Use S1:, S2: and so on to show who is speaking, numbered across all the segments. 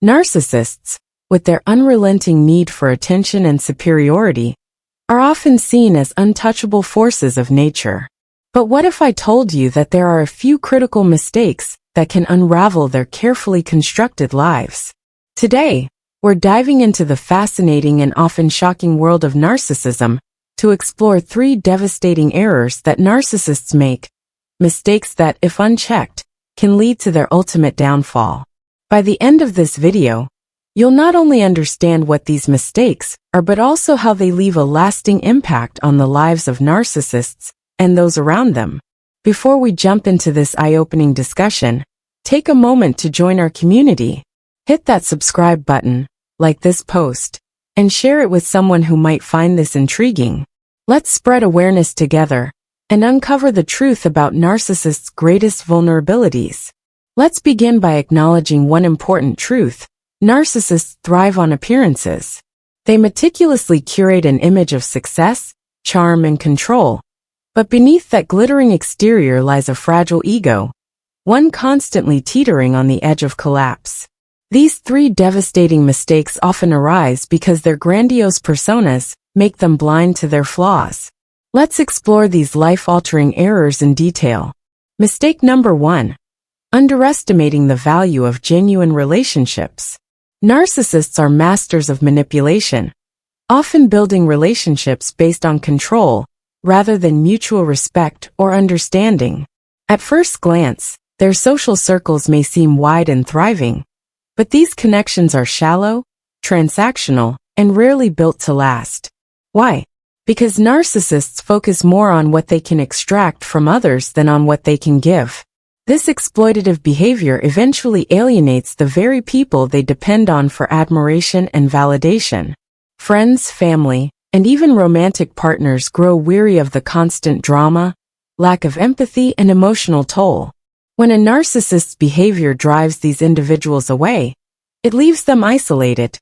S1: Narcissists, with their unrelenting need for attention and superiority, are often seen as untouchable forces of nature. But what if I told you that there are a few critical mistakes that can unravel their carefully constructed lives? Today, we're diving into the fascinating and often shocking world of narcissism to explore 3 devastating errors that narcissists make, mistakes that, if unchecked, can lead to their ultimate downfall. By the end of this video, you'll not only understand what these mistakes are but also how they leave a lasting impact on the lives of narcissists and those around them. Before we jump into this eye-opening discussion, take a moment to join our community. Hit that subscribe button, like this post, and share it with someone who might find this intriguing. Let's spread awareness together and uncover the truth about narcissists' greatest vulnerabilities. Let's begin by acknowledging one important truth. Narcissists thrive on appearances. They meticulously curate an image of success, charm, and control. But beneath that glittering exterior lies a fragile ego, one constantly teetering on the edge of collapse. These 3 devastating mistakes often arise because their grandiose personas make them blind to their flaws. Let's explore these life-altering errors in detail. Mistake number 1. Underestimating the value of genuine relationships. Narcissists are masters of manipulation, often building relationships based on control rather than mutual respect or understanding. At first glance, their social circles may seem wide and thriving, but these connections are shallow, transactional, and rarely built to last. Why? Because narcissists focus more on what they can extract from others than on what they can give. This exploitative behavior eventually alienates the very people they depend on for admiration and validation. Friends, family, and even romantic partners grow weary of the constant drama, lack of empathy, and emotional toll. When a narcissist's behavior drives these individuals away, it leaves them isolated,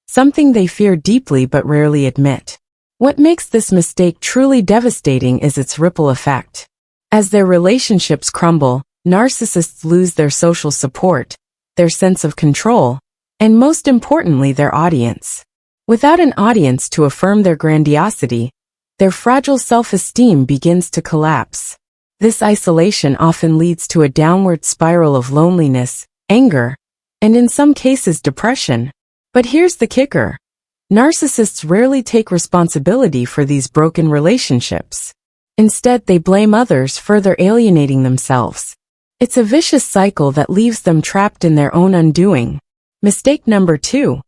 S1: something they fear deeply but rarely admit. What makes this mistake truly devastating is its ripple effect. As their relationships crumble, narcissists lose their social support, their sense of control, and most importantly, their audience. Without an audience to affirm their grandiosity, their fragile self-esteem begins to collapse. This isolation often leads to a downward spiral of loneliness, anger, and in some cases depression. But here's the kicker. Narcissists rarely take responsibility for these broken relationships. Instead, they blame others, further alienating themselves. It's a vicious cycle that leaves them trapped in their own undoing. Mistake number 2.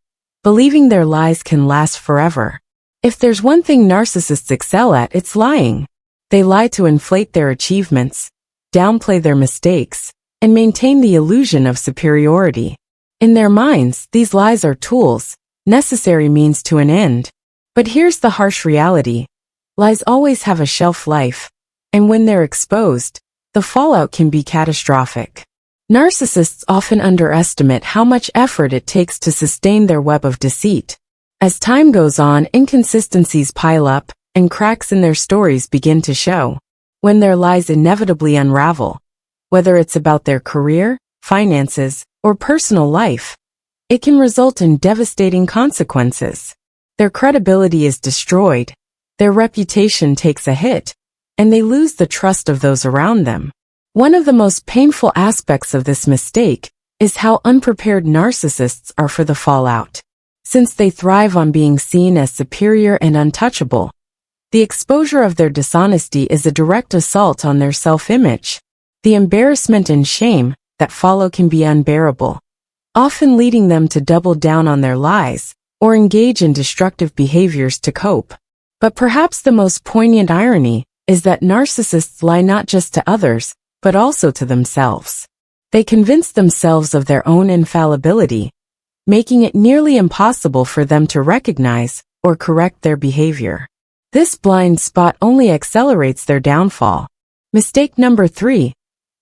S1: Believing their lies can last forever. If there's one thing narcissists excel at, it's lying. They lie to inflate their achievements, downplay their mistakes, and maintain the illusion of superiority. In their minds, these lies are tools, necessary means to an end. But here's the harsh reality. Lies always have a shelf life, and when they're exposed, the fallout can be catastrophic. Narcissists often underestimate how much effort it takes to sustain their web of deceit. As time goes on, inconsistencies pile up, and cracks in their stories begin to show. When their lies inevitably unravel, whether it's about their career, finances, or personal life, it can result in devastating consequences. Their credibility is destroyed, their reputation takes a hit, and they lose the trust of those around them. One of the most painful aspects of this mistake is how unprepared narcissists are for the fallout. Since they thrive on being seen as superior and untouchable, the exposure of their dishonesty is a direct assault on their self-image. The embarrassment and shame that follow can be unbearable, often leading them to double down on their lies or engage in destructive behaviors to cope. But perhaps the most poignant irony is that narcissists lie not just to others, but also to themselves. They convince themselves of their own infallibility, making it nearly impossible for them to recognize or correct their behavior. This blind spot only accelerates their downfall. Mistake number 3.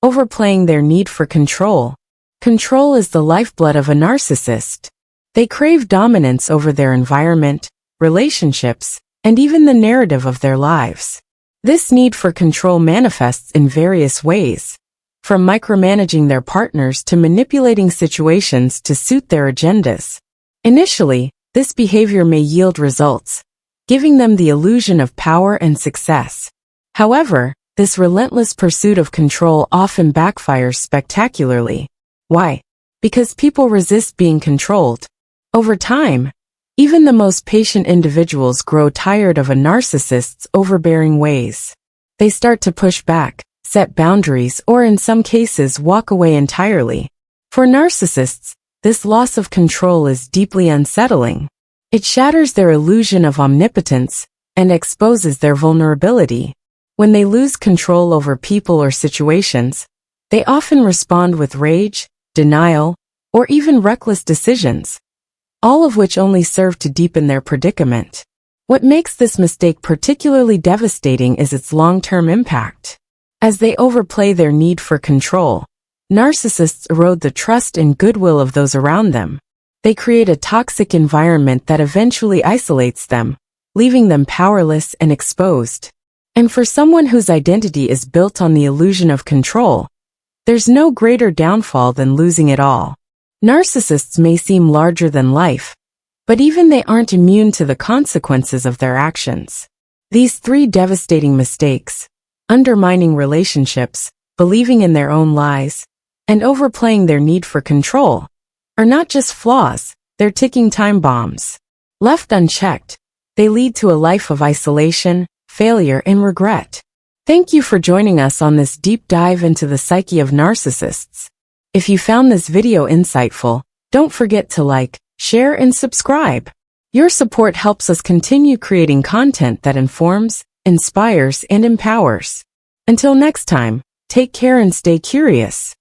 S1: Overplaying their need for control. Control is the lifeblood of a narcissist. They crave dominance over their environment, relationships, and even the narrative of their lives. This need for control manifests in various ways. from micromanaging their partners to manipulating situations to suit their agendas. Initially, this behavior may yield results, giving them the illusion of power and success. However, this relentless pursuit of control often backfires spectacularly. Why? Because people resist being controlled. Over time, even the most patient individuals grow tired of a narcissist's overbearing ways. They start to push back, set boundaries, or in some cases walk away entirely. For narcissists, this loss of control is deeply unsettling. It shatters their illusion of omnipotence and exposes their vulnerability. When they lose control over people or situations, they often respond with rage, denial, or even reckless decisions, all of which only serve to deepen their predicament. What makes this mistake particularly devastating is its long-term impact. As they overplay their need for control, narcissists erode the trust and goodwill of those around them. They create a toxic environment that eventually isolates them, leaving them powerless and exposed. And for someone whose identity is built on the illusion of control, there's no greater downfall than losing it all. Narcissists may seem larger than life, but even they aren't immune to the consequences of their actions. These three devastating mistakes, undermining relationships, believing in their own lies, and overplaying their need for control, are not just flaws, they're ticking time bombs. Left unchecked, they lead to a life of isolation, failure, and regret. Thank you for joining us on this deep dive into the psyche of narcissists. If you found this video insightful, don't forget to like, share, and subscribe. Your support helps us continue creating content that informs, inspires, and empowers. Until next time, take care and stay curious.